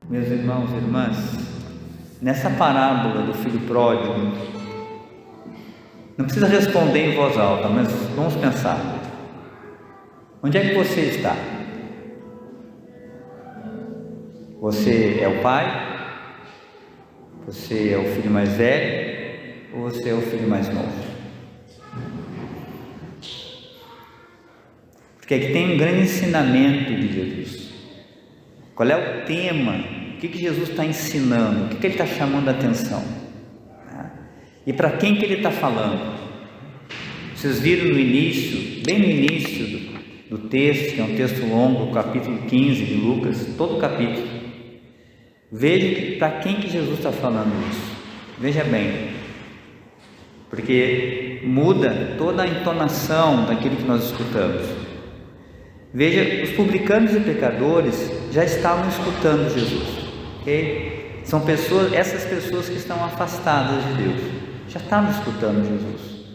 Meus irmãos e irmãs, nessa parábola do filho pródigo, não precisa responder em voz alta, mas vamos pensar. Onde é que você está? Você é o pai? Você é o filho mais velho? Ou você é o filho mais novo? Porque aqui tem um grande ensinamento de Jesus. Qual é o tema? O que Jesus está ensinando? O que ele está chamando a atenção? E para quem que ele está falando? Vocês viram no início, bem no início do texto, que é um texto longo, o capítulo 15 de Lucas, todo o capítulo. Veja para quem que Jesus está falando isso. Veja bem, porque muda toda a entonação daquilo que nós escutamos. Veja, os publicanos e pecadores já estavam escutando Jesus, ok? São pessoas, essas pessoas que estão afastadas de Deus, já estavam escutando Jesus.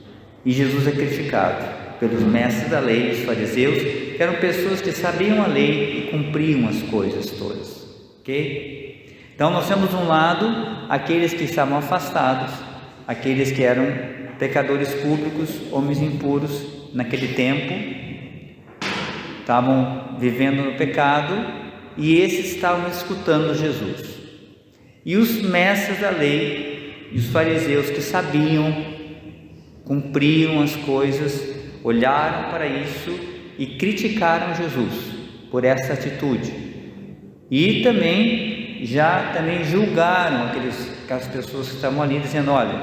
E Jesus é criticado pelos mestres da lei, os fariseus, que eram pessoas que sabiam a lei e cumpriam as coisas todas, ok? Então nós temos um lado aqueles que estavam afastados, aqueles que eram pecadores públicos, homens impuros naquele tempo, estavam vivendo no pecado, e esses estavam escutando Jesus. E os mestres da lei e os fariseus que sabiam, cumpriam as coisas, olharam para isso e criticaram Jesus por essa atitude. E também julgaram aquelas pessoas que estavam ali, dizendo: olha,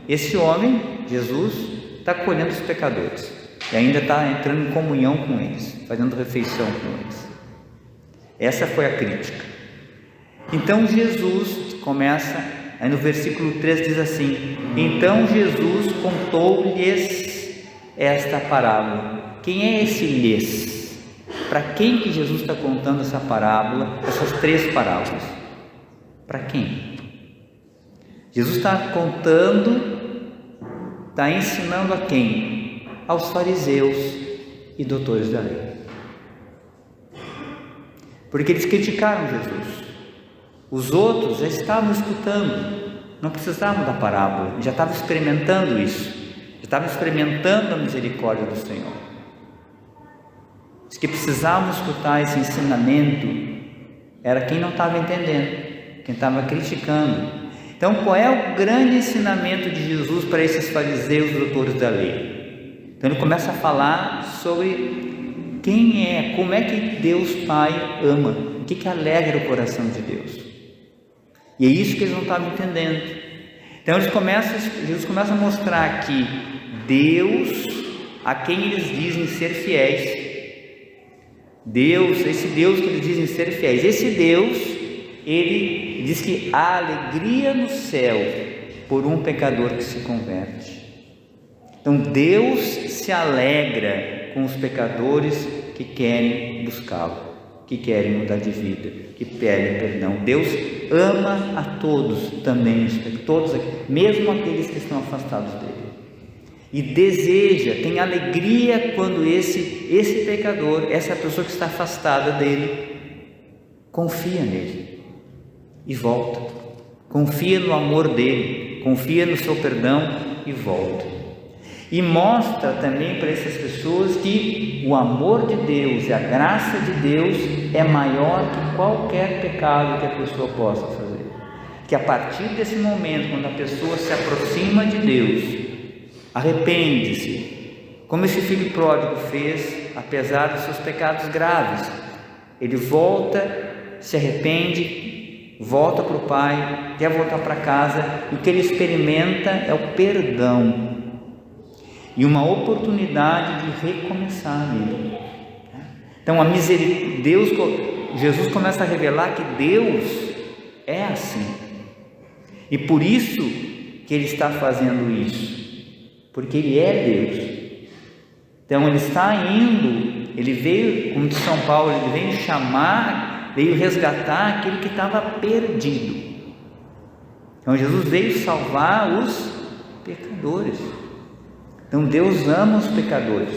esse homem, Jesus, está acolhendo os pecadores e ainda está entrando em comunhão com eles, fazendo refeição com eles. Essa foi a crítica. Então Jesus começa, aí no versículo 3 diz assim: então Jesus contou-lhes esta parábola. Quem é esse lhes? Para quem que Jesus está contando essa parábola, essas três parábolas? Para quem? Jesus está contando, está ensinando a quem? Aos fariseus e doutores da lei, porque eles criticaram Jesus. Os outros já estavam escutando, não precisavam da parábola, já estavam experimentando isso, já estavam experimentando a misericórdia do Senhor. Os que precisavam escutar esse ensinamento era quem não estava entendendo, quem estava criticando. Então, qual é o grande ensinamento de Jesus para esses fariseus e doutores da lei? Então ele começa a falar sobre quem é, como é que Deus Pai ama, o que alegra o coração de Deus. E é isso que eles não estavam entendendo. Então Jesus começa a mostrar que Deus, a quem eles dizem ser fiéis, esse Deus que eles dizem ser fiéis, esse Deus, ele diz que há alegria no céu por um pecador que se converte. Então Deus se alegra com os pecadores que querem buscá-lo, que querem mudar de vida, que pedem perdão. Deus ama a todos também, todos, mesmo aqueles que estão afastados dele, e deseja, tem alegria quando esse pecador, essa pessoa que está afastada dele, confia nele e volta, confia no amor dele, confia no seu perdão e volta. E mostra também para essas pessoas que o amor de Deus e a graça de Deus é maior que qualquer pecado que a pessoa possa fazer. Que a partir desse momento, quando a pessoa se aproxima de Deus, arrepende-se, como esse filho pródigo fez, apesar dos seus pecados graves, ele volta, se arrepende, volta para o Pai, quer voltar para casa, e o que ele experimenta é o perdão e uma oportunidade de recomeçar a vida. Então Jesus começa a revelar que Deus é assim, e por isso que ele está fazendo isso, porque ele é Deus. Então ele está indo, ele veio, como diz São Paulo, ele veio resgatar aquele que estava perdido. Então Jesus veio salvar os pecadores. Então Deus ama os pecadores,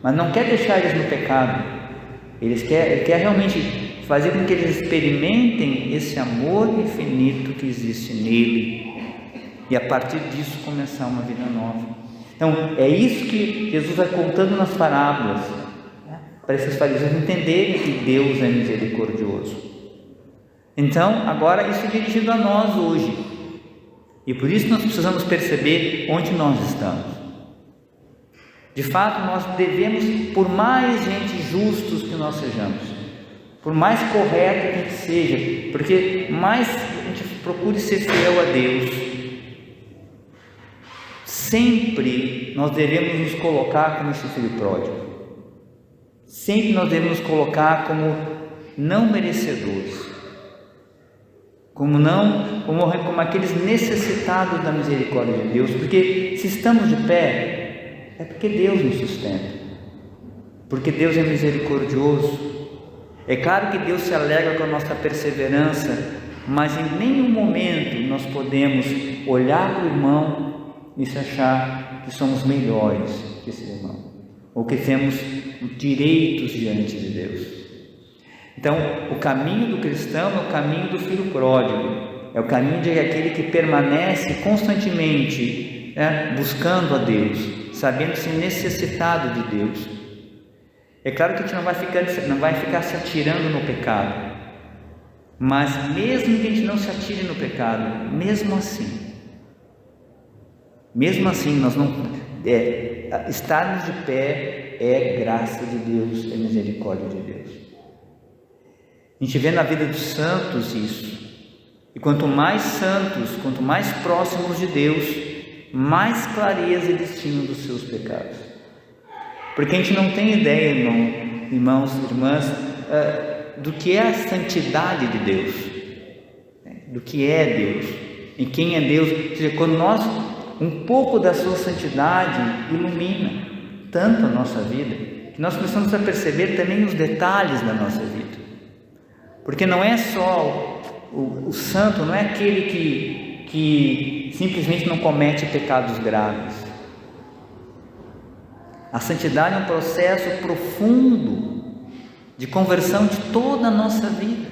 mas não quer deixar eles no pecado. Ele quer realmente fazer com que eles experimentem esse amor infinito que existe nele, e a partir disso começar uma vida nova. Então é isso que Jesus vai contando nas parábolas, né? Para esses fariseus entenderem que Deus é misericordioso. Então agora isso é dirigido a nós hoje, e por isso nós precisamos perceber onde nós estamos. De fato, nós devemos, por mais gente justos que nós sejamos, por mais correto que a gente seja, porque mais a gente procure ser fiel a Deus, sempre nós devemos nos colocar como esse filho pródigo. Sempre nós devemos nos colocar como não merecedores, como aqueles necessitados da misericórdia de Deus, porque se estamos de pé, é porque Deus nos sustenta, porque Deus é misericordioso. É claro que Deus se alegra com a nossa perseverança, mas em nenhum momento nós podemos olhar para o irmão e se achar que somos melhores que esse irmão, ou que temos direitos diante de Deus. Então, o caminho do cristão é o caminho do filho pródigo, é o caminho de aquele que permanece constantemente, né, buscando a Deus, sabendo-se necessitado de Deus. É claro que a gente não vai ficar se atirando no pecado, mas mesmo que a gente não se atire no pecado, mesmo assim nós não estarmos de pé é graça de Deus, é misericórdia de Deus. A gente vê na vida dos santos isso, e quanto mais santos, quanto mais próximos de Deus, mais clareza eles tinham dos seus pecados, porque a gente não tem ideia, irmãos e irmãs, do que é a santidade de Deus, do que é Deus, em quem é Deus. Ou seja, quando um pouco da sua santidade ilumina tanto a nossa vida, que nós começamos a perceber também os detalhes da nossa vida, porque não é só o santo, não é aquele que simplesmente não comete pecados graves. A santidade é um processo profundo de conversão de toda a nossa vida.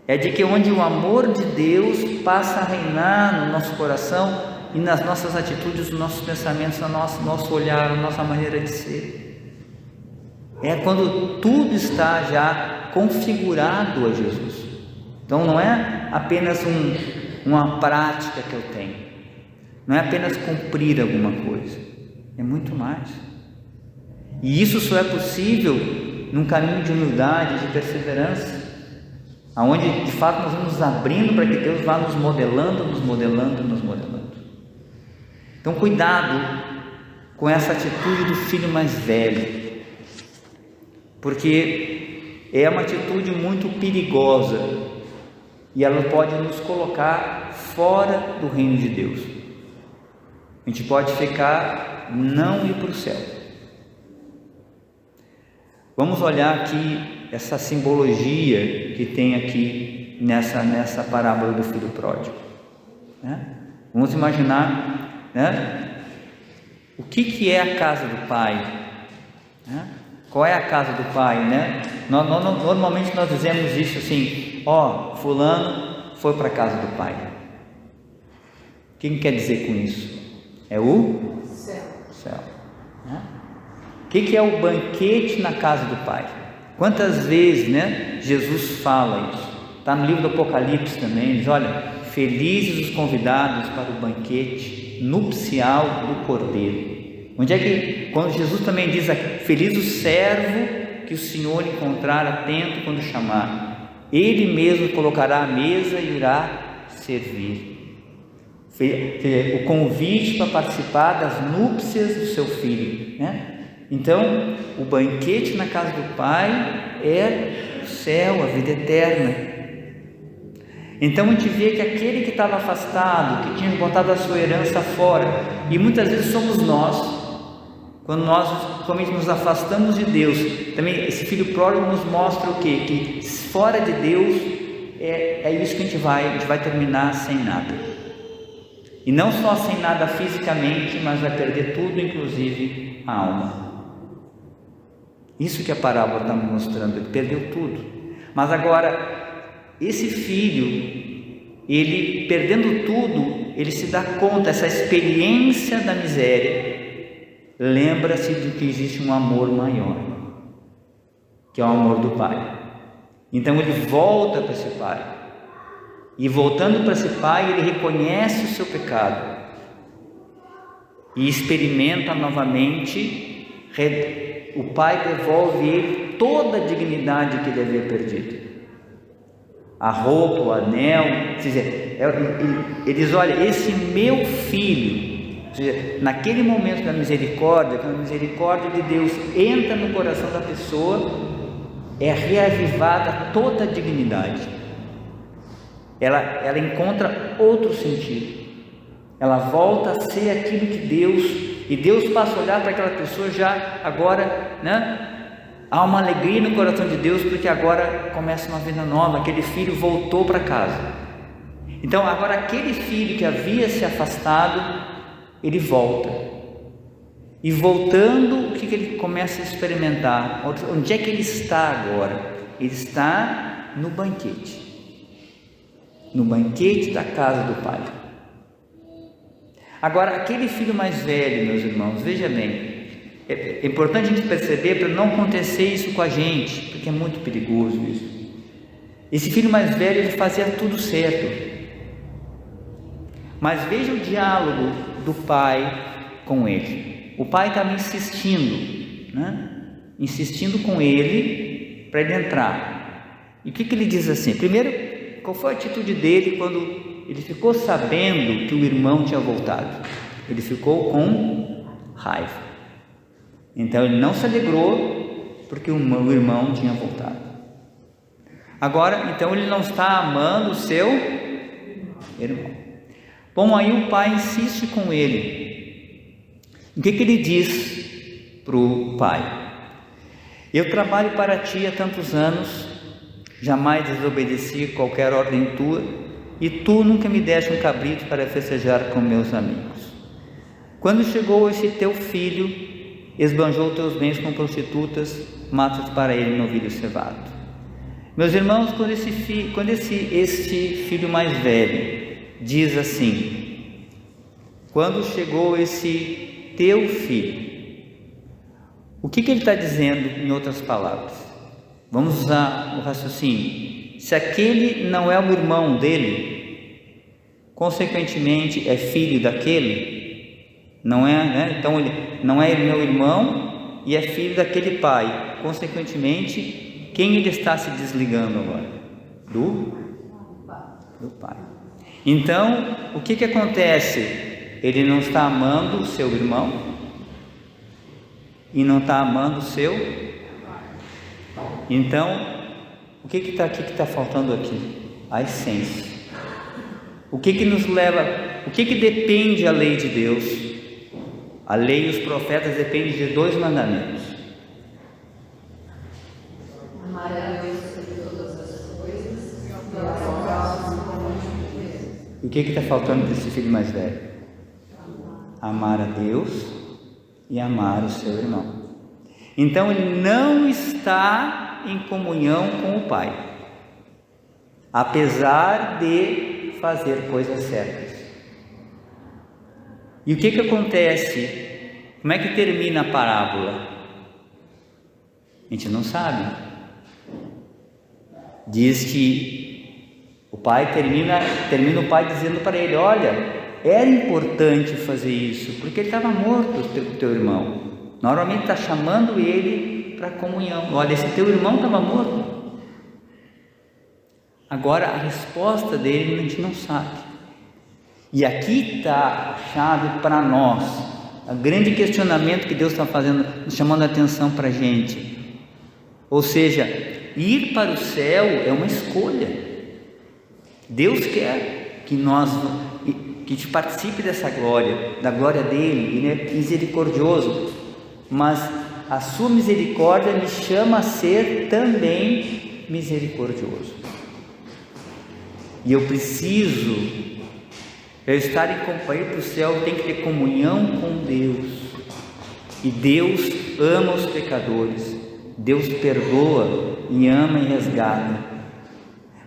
É de que onde o amor de Deus passa a reinar no nosso coração e nas nossas atitudes, nos nossos pensamentos, no nosso olhar, na nossa maneira de ser. É quando tudo está já configurado a Jesus. Então não é apenas uma prática que eu tenho, não é apenas cumprir alguma coisa, é muito mais. E isso só é possível num caminho de humildade, de perseverança, aonde de fato nós vamos nos abrindo para que Deus vá nos modelando. Então cuidado com essa atitude do filho mais velho, porque é uma atitude muito perigosa e ela pode nos colocar fora do reino de Deus. A gente pode não ir para o céu. Vamos olhar aqui essa simbologia que tem aqui nessa parábola do filho pródigo, né? Vamos imaginar, né, o que é a casa do pai, né? Qual é a casa do pai, né? Normalmente nós dizemos isso assim: fulano foi para a casa do pai. O que quer dizer com isso? É o céu, né? O que é o banquete na casa do pai? Quantas vezes, né, Jesus fala isso? Está no livro do Apocalipse também. Ele diz: olha, felizes os convidados para o banquete nupcial do Cordeiro. Onde é que, quando Jesus também diz aqui: feliz o servo que o Senhor encontrar atento quando chamar, ele mesmo colocará a mesa e irá servir. O convite para participar das núpcias do seu filho, né? Então, o banquete na casa do Pai é o céu, a vida eterna. Então a gente vê que aquele que estava afastado, que tinha botado a sua herança fora, e muitas vezes somos nós, quando nós somente nos afastamos de Deus, também esse filho pródigo nos mostra o quê? Que fora de Deus é isso que a gente vai terminar sem nada. E não só sem nada fisicamente, mas vai perder tudo, inclusive a alma. Isso que a parábola está mostrando, ele perdeu tudo. Mas agora, esse filho, ele perdendo tudo, ele se dá conta, essa experiência da miséria, lembra-se de que existe um amor maior, que é o amor do pai. Então ele volta para esse pai, e voltando para esse pai, ele reconhece o seu pecado e experimenta novamente. O pai devolve ele toda a dignidade que ele havia perdido, a roupa, o anel. Ele diz: olha, esse meu filho. Ou seja, naquele momento da misericórdia, quando a misericórdia de Deus entra no coração da pessoa, é reavivada toda a dignidade. Ela encontra outro sentido. Ela volta a ser aquilo que Deus, e Deus passa a olhar para aquela pessoa já agora, há uma alegria no coração de Deus, porque agora começa uma vida nova. Aquele filho voltou para casa. Então agora aquele filho que havia se afastado, ele volta, e voltando, o que ele começa a experimentar? Onde é que ele está agora? Ele está no banquete da casa do pai. Agora, aquele filho mais velho, meus irmãos, veja bem, é importante a gente perceber para não acontecer isso com a gente, porque é muito perigoso isso. Esse filho mais velho, ele fazia tudo certo, mas veja o diálogo do pai com ele. O pai estava insistindo com ele para ele entrar. E o que ele diz assim? Primeiro, qual foi a atitude dele quando ele ficou sabendo que o irmão tinha voltado? Ele ficou com raiva. Então ele não se alegrou porque o irmão tinha voltado. Agora, então ele não está amando o seu irmão. Bom, aí o pai insiste com ele. O que ele diz para o pai? Eu trabalho para ti há tantos anos, jamais desobedeci qualquer ordem tua, e tu nunca me deste um cabrito para festejar com meus amigos. Quando chegou esse teu filho, esbanjou teus bens com prostitutas, matas para ele novilho cevado. Meus irmãos, quando este filho mais velho diz assim: quando chegou esse teu filho, o que ele está dizendo em outras palavras? Vamos usar o raciocínio. Se aquele não é o irmão dele, consequentemente é filho daquele, não é, Então ele não é meu irmão e é filho daquele pai. Consequentemente, quem ele está se desligando agora? Do pai. Então, o que acontece? Ele não está amando o seu irmão e não está amando o seu. Então, o que está faltando aqui? A essência. O que nos leva? O que depende a lei de Deus? A lei e os profetas dependem de 2 mandamentos. Amar a Deus sobre todas as coisas e ao próximo como a ti mesmo. O que está faltando para esse filho mais velho? Amar a Deus e amar o seu irmão. Então ele não está em comunhão com o pai, apesar de fazer coisas certas. E o que acontece? Como é que termina a parábola? A gente não sabe. Diz que o pai termina o pai dizendo para ele: olha, era importante fazer isso, porque ele estava morto, o teu irmão. Normalmente está chamando ele para comunhão. Olha, esse teu irmão estava morto. Agora a resposta dele a gente não sabe. E aqui está a chave para nós, o grande questionamento que Deus está fazendo, chamando a atenção para a gente. Ou seja, ir para o céu é uma escolha. Deus quer que a gente participe dessa glória, da glória dele. Ele é misericordioso, mas a sua misericórdia me chama a ser também misericordioso. E eu preciso, para eu estar em companhia para o céu, tem que ter comunhão com Deus. E Deus ama os pecadores. Deus perdoa e ama e resgata.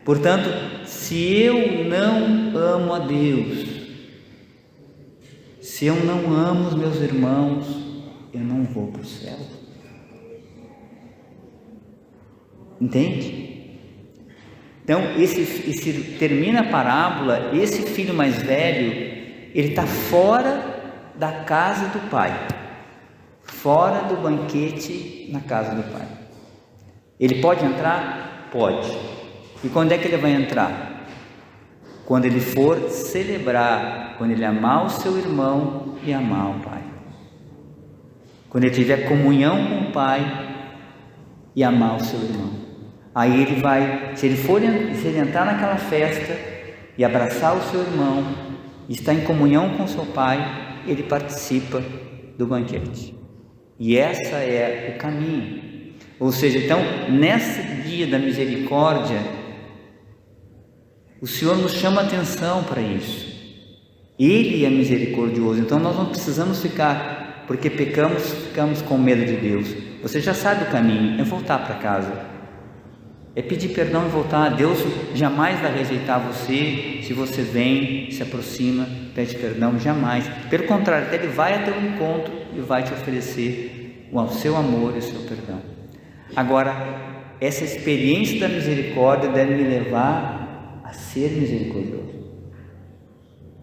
Portanto, se eu não amo a Deus, se eu não amo os meus irmãos, eu não vou para o céu. Entende? Então, termina a parábola, esse filho mais velho, ele está fora da casa do pai, fora do banquete na casa do pai. Ele pode entrar? Pode. E quando é que ele vai entrar? Quando ele for celebrar, quando ele amar o seu irmão e amar o pai. Quando ele tiver comunhão com o pai e amar o seu irmão. Aí ele vai, se ele entrar naquela festa e abraçar o seu irmão, e estar em comunhão com seu pai, ele participa do banquete. E essa é o caminho. Ou seja, então, nesse dia da misericórdia, o Senhor nos chama a atenção para isso. Ele é misericordioso, então nós não precisamos ficar, porque pecamos, ficamos com medo de Deus. Você já sabe o caminho, é voltar para casa. É pedir perdão e voltar. Deus jamais vai rejeitar você se você vem, se aproxima, pede perdão, jamais. Pelo contrário, até Ele vai até o encontro e vai te oferecer o seu amor e o seu perdão. Agora, essa experiência da misericórdia deve me levar a ser misericordioso.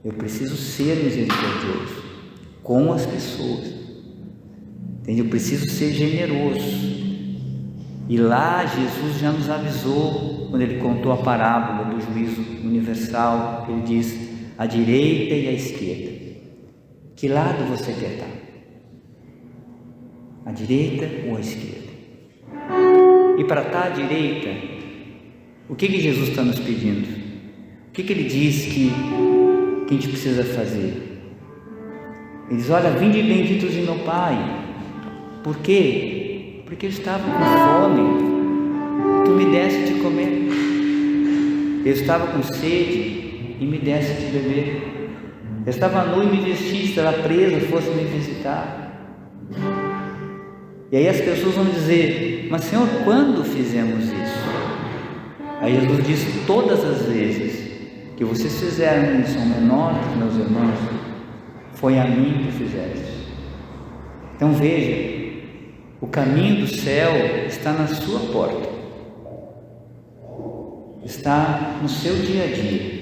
Eu preciso ser misericordioso com as pessoas. Entende? Eu preciso ser generoso. E lá Jesus já nos avisou, quando ele contou a parábola do juízo universal, ele diz: a direita e a esquerda. Que lado você quer estar? A direita ou a esquerda? E para estar à direita, o que Jesus está nos pedindo? O que ele diz que a gente precisa fazer? Ele diz: olha, vinde benditos de meu Pai. Por quê? Porque eu estava com fome, tu me deste de comer. Eu estava com sede e me deste de beber. Eu estava nu e me vestiste, estava preso, fosse me visitar. E aí as pessoas vão dizer: mas Senhor, quando fizemos isso? Aí Jesus diz: todas as vezes que vocês fizeram isso ao menor dos meus irmãos, foi a mim que fizeste. Então veja, o caminho do céu está na sua porta, está no seu dia a dia,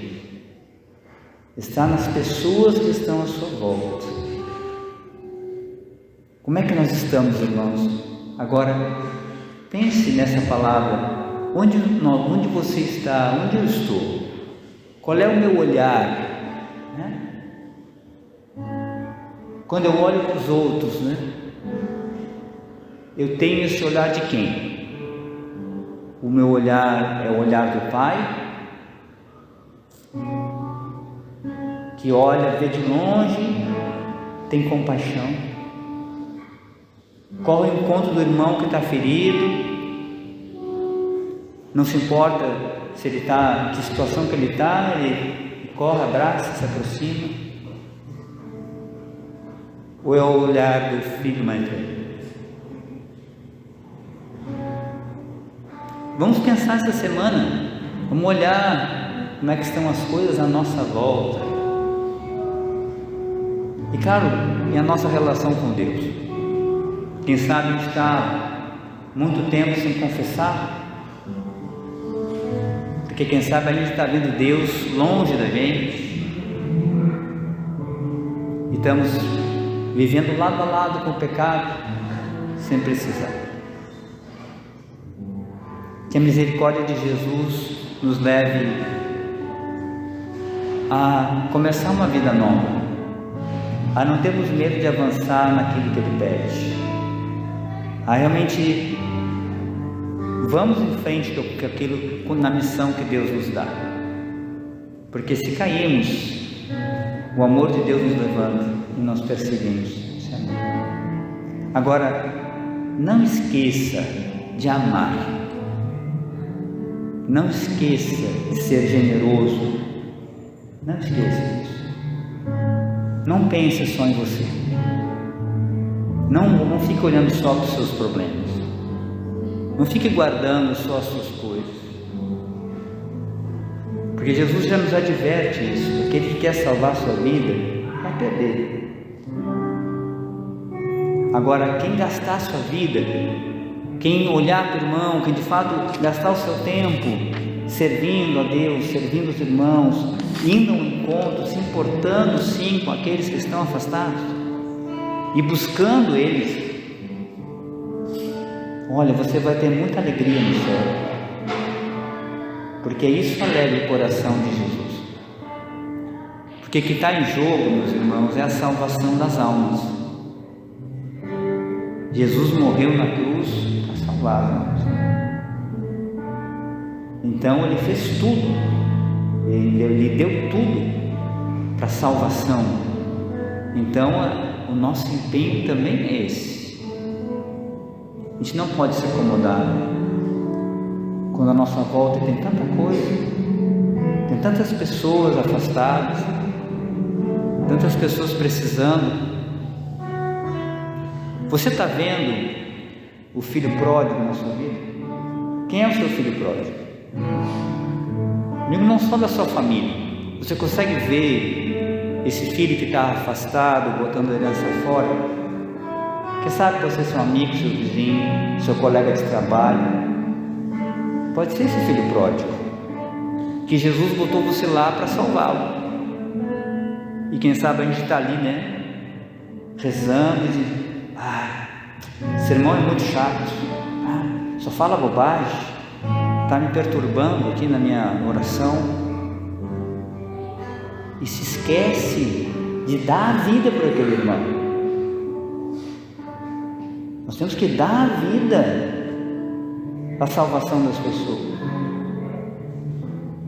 está nas pessoas que estão à sua volta. Como é que nós estamos, irmãos? Agora, pense nessa palavra. Onde você está? Onde eu estou? Qual é o meu olhar? Quando eu olho para os outros, eu tenho esse olhar de quem? O meu olhar é o olhar do Pai, que olha, vê de longe, tem compaixão, corre ao encontro do irmão que está ferido, não se importa se ele está, que situação que ele está, ele corre, abraça, se aproxima. Ou é o olhar do filho mais velho? Vamos pensar essa semana, vamos olhar como é que estão as coisas à nossa volta. E claro, e a nossa relação com Deus. Quem sabe a gente está muito tempo sem confessar, porque quem sabe a gente está vendo Deus longe da gente, e estamos vivendo lado a lado com o pecado, sem precisar. Que a misericórdia de Jesus nos leve a começar uma vida nova, a não termos medo de avançar naquilo que Ele pede, a realmente vamos em frente com aquilo, na missão que Deus nos dá, porque se cairmos, o amor de Deus nos levanta e nós perseguimos esse amor. Agora, não esqueça de amar. Não esqueça de ser generoso. Não esqueça disso. Não pense só em você. Não fique olhando só para os seus problemas. Não fique guardando só as suas coisas, porque Jesus já nos adverte isso. Aquele que quer salvar a sua vida vai perder. Agora, quem gastar a sua vida, quem olhar para o irmão, quem de fato gastar o seu tempo servindo a Deus, servindo os irmãos, indo ao encontro, se importando sim com aqueles que estão afastados e buscando eles, olha, você vai ter muita alegria no céu, porque isso alegra o coração de Jesus. Porque o que está em jogo, meus irmãos, é a salvação das almas. Jesus morreu na cruz para salvar as almas. Então Ele fez tudo, Ele deu tudo para a salvação. Então o nosso empenho também é esse. A gente não pode se acomodar quando a nossa volta tem tanta coisa, tem tantas pessoas afastadas, tantas pessoas precisando. Você está vendo o filho pródigo na sua vida? Quem é o seu filho pródigo? Não só da sua família. Você consegue ver esse filho que está afastado, botando a herança fora? Quem sabe pode ser seu amigo, seu vizinho, seu colega de trabalho. Pode ser esse filho pródigo, que Jesus botou você lá para salvá-lo. E quem sabe a gente está ali, né? Rezando e dizendo: esse irmão é muito chato, só fala bobagem, está me perturbando aqui na minha oração. E se esquece de dar a vida para aquele irmão. Nós temos que dar a vida para a salvação das pessoas.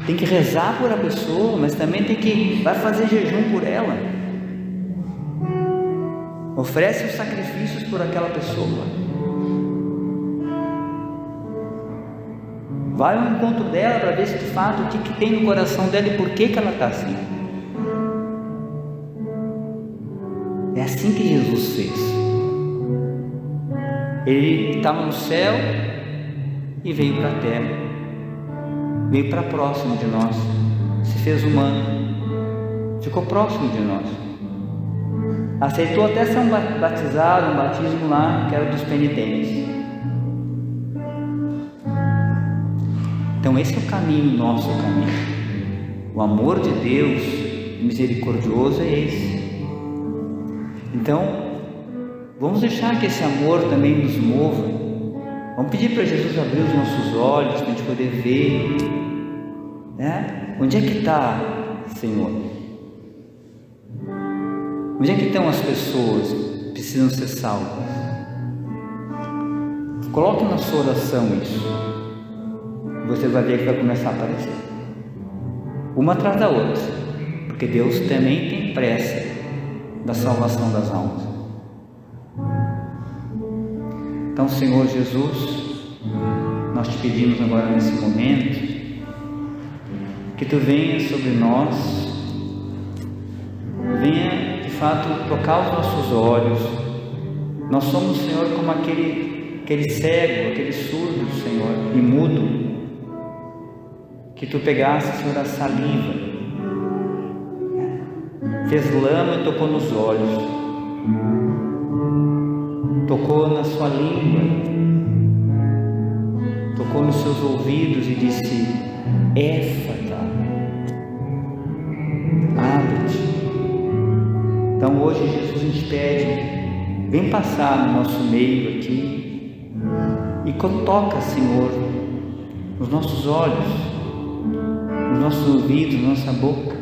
Tem que rezar por a pessoa, mas também vai fazer jejum por ela. Oferece os sacrifícios por aquela pessoa. Vai ao encontro dela para ver se de fato o que tem no coração dela e por que ela está assim. É assim que Jesus fez. Ele estava no céu e veio para a terra, veio para próximo de nós, se fez humano, ficou próximo de nós, aceitou até ser batizado, um batismo lá que era dos penitentes. Então esse é o caminho, nosso caminho. O amor de Deus misericordioso é esse. Então vamos deixar que esse amor também nos mova. Vamos pedir para Jesus abrir os nossos olhos para a gente poder ver, né? Onde é que está, Senhor? Onde é que estão as pessoas que precisam ser salvas? Coloque na sua oração isso. Você vai ver que vai começar a aparecer, uma atrás da outra, porque Deus também tem pressa da salvação das almas. Então, Senhor Jesus, nós te pedimos agora nesse momento que Tu venha sobre nós, venha de fato tocar os nossos olhos. Nós somos, Senhor, como aquele cego, aquele surdo, Senhor, e mudo, que Tu pegaste, Senhor, a saliva, fez lama e tocou nos olhos, tocou na sua língua, tocou nos seus ouvidos e disse: Éfata, abre-te. Então hoje, Jesus, a gente pede, vem passar no nosso meio aqui e toca, Senhor, nos nossos olhos, nos nossos ouvidos, na nossa boca,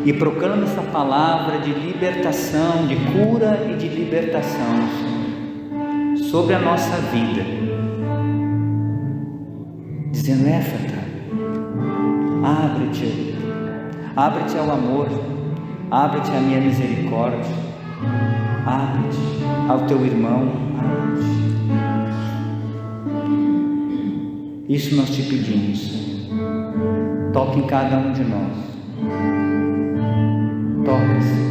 e proclama essa palavra de libertação, de cura e de libertação, Senhor, sobre a nossa vida, dizendo: Éfata, abre-te ao amor, abre-te à minha misericórdia, abre-te ao teu irmão, abre-te. Isso nós te pedimos. Toque em cada um de nós. Toque-se.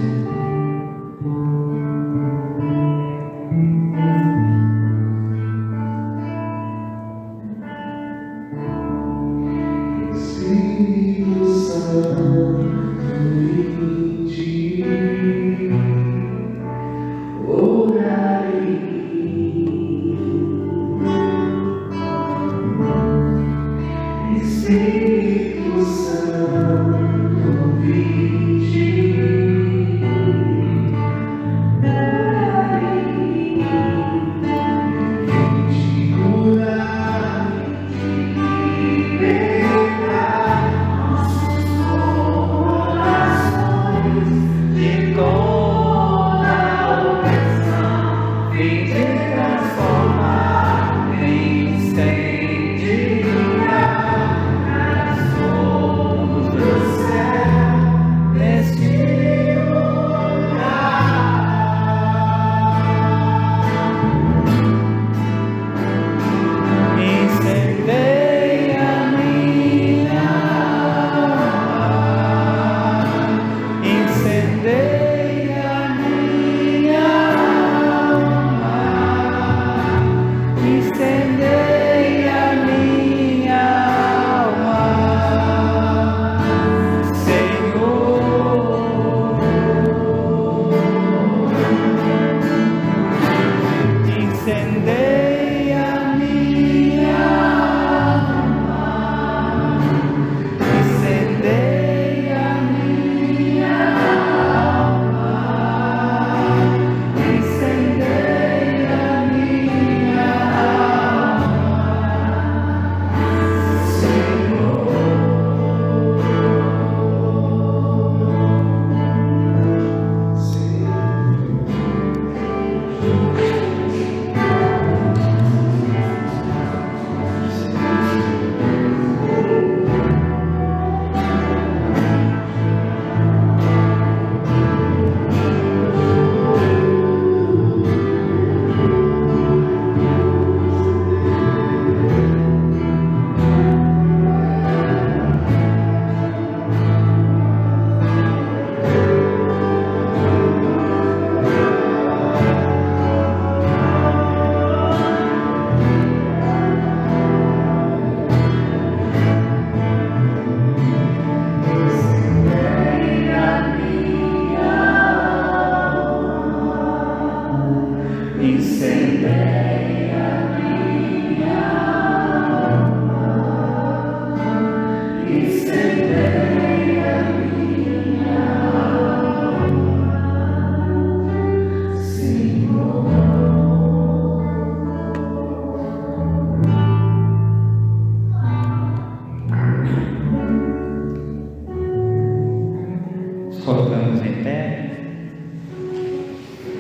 Colocamos em pé,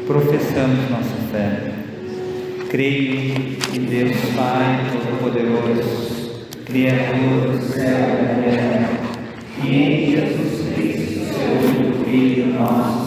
professamos nossa fé. Creio em Deus Pai Todo-Poderoso, Criador do céu e da terra, e em Jesus Cristo, seu Filho nosso